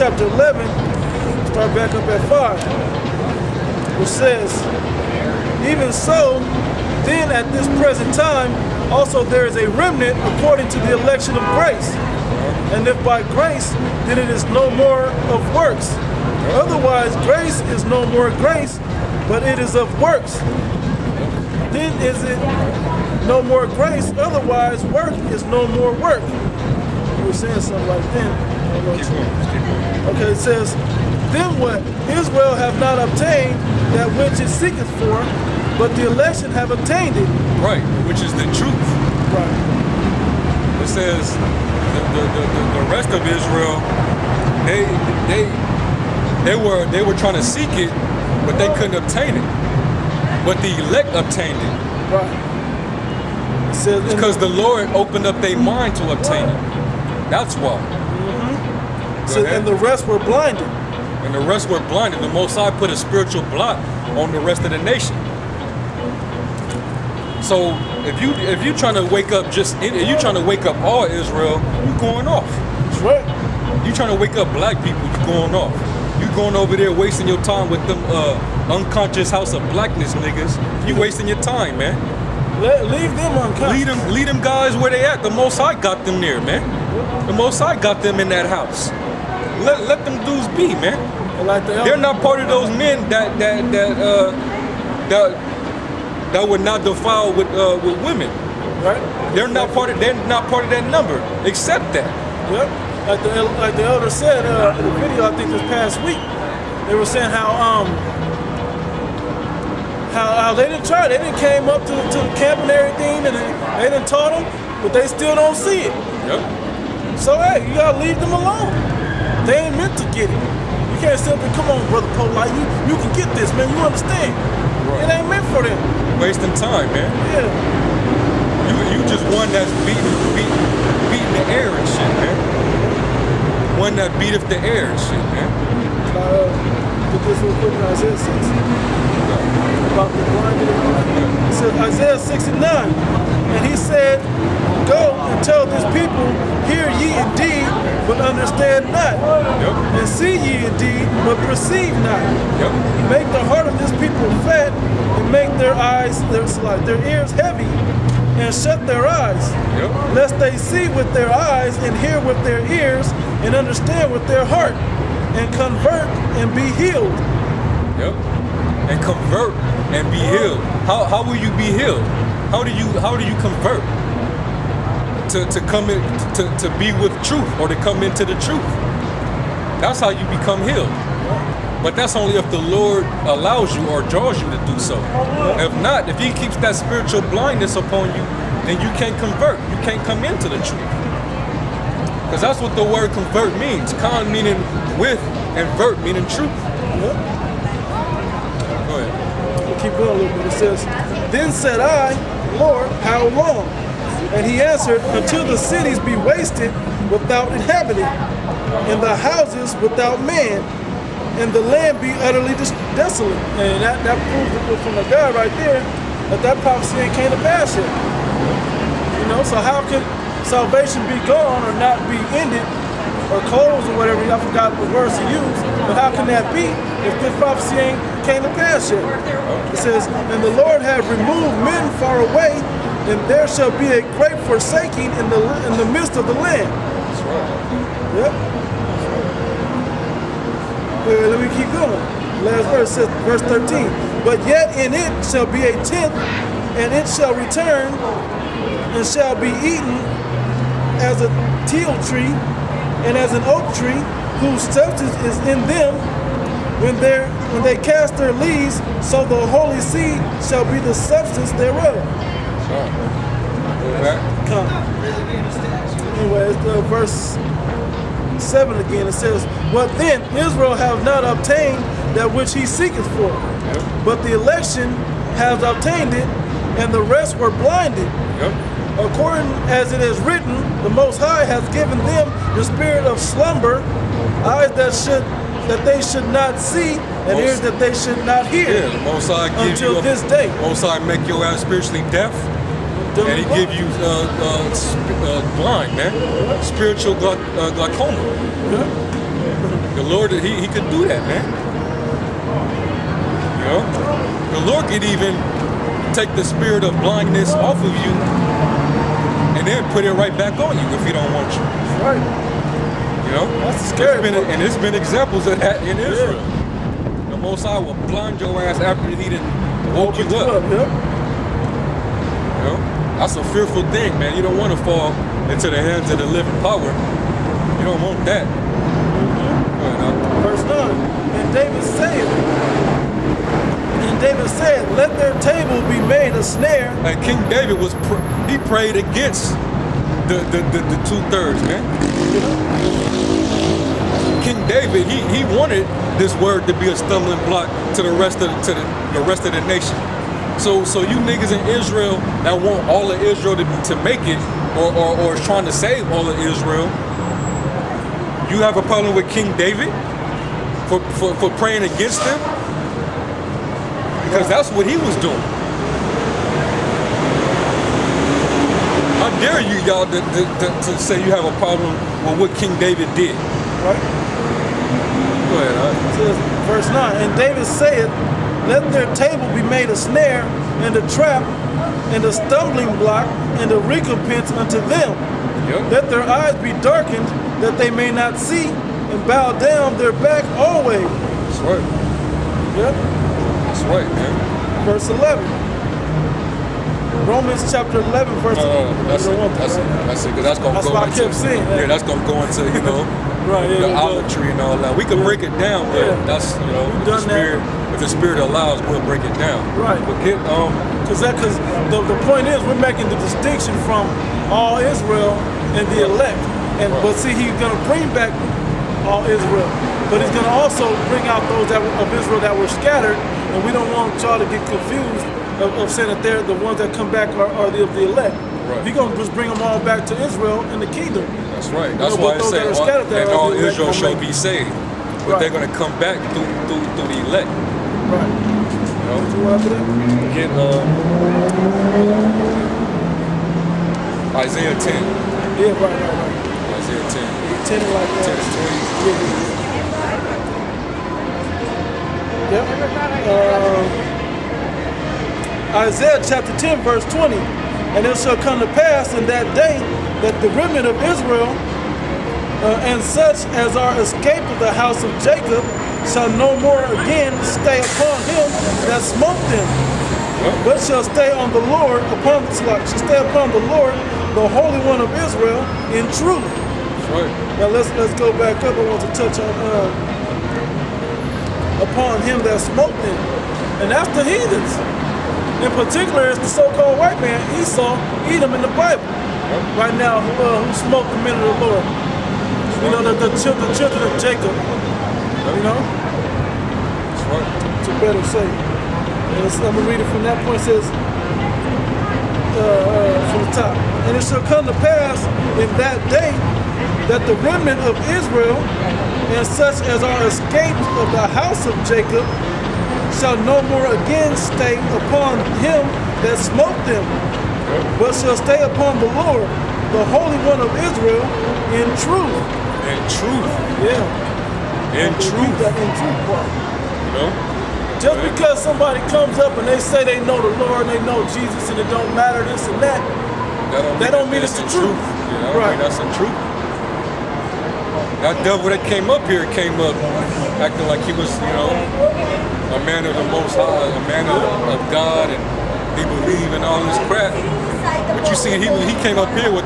chapter 11, start back up at 5, which says, even so, then at this present time, also there is a remnant according to the election of grace. And if by grace, then it is no more of works. Otherwise, grace is no more grace, but it is of works. Then is it no more grace, otherwise work is no more work. You were saying something like that. Okay, it says, then what? Israel have not obtained that which it seeketh for, but the election have obtained it. Right, which is the truth. Right. It says the rest of Israel, they were trying to seek it, but they couldn't obtain it. But the elect obtained it. Right. It says because the Lord opened up their mind to obtain it. That's why. So, and the rest were blinded. And the rest were blinded. The Most High put a spiritual block on the rest of the nation. So if you trying to wake up if you trying to wake up all Israel, you going off. That's right. You trying to wake up black people, you going off. You going over there wasting your time with them unconscious House of Blackness niggas. You wasting your time, man. Leave them unconscious. Leave them guys where they at. The Most High got them there, man. The Most High got them in that house. Let them dudes be, man. Like they're not part of those men that were not defiled with women. Right. They're not part of that number. Accept that. Yep. Like the elder said in the video, I think this past week, they were saying how they didn't try. They didn't came up to the camp and everything, and they didn't taught them, but they still don't see it. Yep. So hey, you gotta leave them alone. They ain't meant to get it. You can't simply come on, brother Polite. You can get this, man. You understand? Right. It ain't meant for them. Wasting time, man. Yeah. You just one that's beating the air and shit, man. One that beateth the air and shit, man. Get this real quick in Isaiah 6. About the blinded. It says Isaiah 69, and he said, go and tell this people, hear ye indeed, but understand not. Yep. And see ye indeed, but perceive not. Yep. Make the heart of this people fat, and make their ears heavy, and shut their eyes, yep. lest they see with their eyes, and hear with their ears, and understand with their heart, and convert and be healed. Yep. And convert and be healed. How will you be healed? How do you convert? To come in to be with truth, or to come into the truth. That's how you become healed. But that's only if the Lord allows you or draws you to do so. If not, if he keeps that spiritual blindness upon you, then you can't convert. You can't come into the truth. Because that's what the word convert means. Con meaning with, and vert meaning truth. Go ahead. We'll keep going a little bit. It says, then said I, Lord, how long? And he answered, until the cities be wasted without inhabitant, and the houses without man, and the land be utterly desolate. And that proves it from the guy right there that prophecy ain't came to pass yet. You know, so how can salvation be gone or not be ended or closed or whatever? I forgot the words to use. But how can that be if this prophecy ain't came to pass yet? It says, and the Lord hath removed men far away, and there shall be a great forsaking in the midst of the land. That's right. Yep. Wait, let me keep going. Last verse says, verse 13. But yet in it shall be a tenth, and it shall return, and shall be eaten as a teal tree, and as an oak tree, whose substance is in them. When they cast their leaves, so the holy seed shall be the substance thereof. Come. Anyway, it's verse 7 again. It says, what then? Israel have not obtained that which he seeketh for, but the election has obtained it, and the rest were blinded. According as it is written, the Most High hath given them the spirit of slumber, eyes that they should not see, and ears that they should not hear. Yeah, the Most High gives until you this day. Most High make your ass spiritually deaf, and he give you blind, man. Spiritual glaucoma. Lord, he could do that, man. You know, the Lord could even take the spirit of blindness off of you and then put it right back on you if he don't want you. Right. You know, That's scary. and there's been examples of that in Israel. The Most High will blind your ass after he done woke you up. Yep. You know, that's a fearful thing, man. You don't want to fall into the hands of the living power. You don't want that. Verse 9. And David said, let their table be made a snare. And King David he prayed against the 2/3, man. King David, he wanted this word to be a stumbling block to the rest of the nation. So you niggas in Israel that want all of Israel to make it, or is trying to save all of Israel, you have a problem with King David for praying against them? Because that's what he was doing. How dare you, y'all, to say you have a problem with what King David did? Right? Go ahead, It says, verse 9. And David said, let their table be made a snare and a trap and a stumbling block and a recompense unto them. Yep. Let their eyes be darkened that they may not see and bow down their back always. That's right. Yep. That's right, man. Verse 11. Romans chapter 11, verse 11. That's it. Because that's gonna That's go what I into. kept saying. Yeah, that's gonna go into Right, yeah, the we idolatry and all that. We can break it down, but Yeah. that's We've if done that. if the spirit allows, we'll break it down. Right. But Because the point is, we're making the distinction from all Israel and the elect. But see, he's going to bring back all Israel. But he's going to also bring out those of Israel that were scattered. And we don't want y'all to get confused of saying that they're the ones that come back are the elect. Right. He's going to just bring them all back to Israel in the kingdom. that's right. That's know, why but it those that are says scattered there and are all the elect Israel gonna shall make be saved. But Right. they're gonna come back through the elect. Right. You know? Did you want after that? Get Isaiah 10. Yeah, right. Isaiah 10. 10 like 10 that. and 20. Yep. Isaiah chapter 10, verse 20. And it shall come to pass in that day that the remnant of Israel and such as are escaped of the house of Jacob shall no more again stay upon him that smote them, but shall stay on the Lord, shall stay upon the Lord, the Holy One of Israel, in truth. That's right. Now let's go back up. I want to touch on upon him that smote them, and that's the heathens. In particular, it's the so-called white man Esau, Edom in the Bible. Right now, who smoked the men of the Lord? You know, the children of Jacob. You know, That's right. to better say. And I'm gonna read it from that point. It says from the top. And it shall come to pass in that day that the remnant of Israel and such as are escaped of the house of Jacob shall no more again stay upon him that smote them, but shall stay upon the Lord, the Holy One of Israel, in truth. In truth. Yeah. In truth. That in truth part. You know? Just because somebody comes up and they say they know the Lord and they know Jesus and it don't matter this and that, that don't mean it's the truth. Yeah, I Right. mean, that's the truth. That devil that came up here came up acting like he was, a man of the Most High, a man of God, and he believed in all this crap. But you see, he came up here with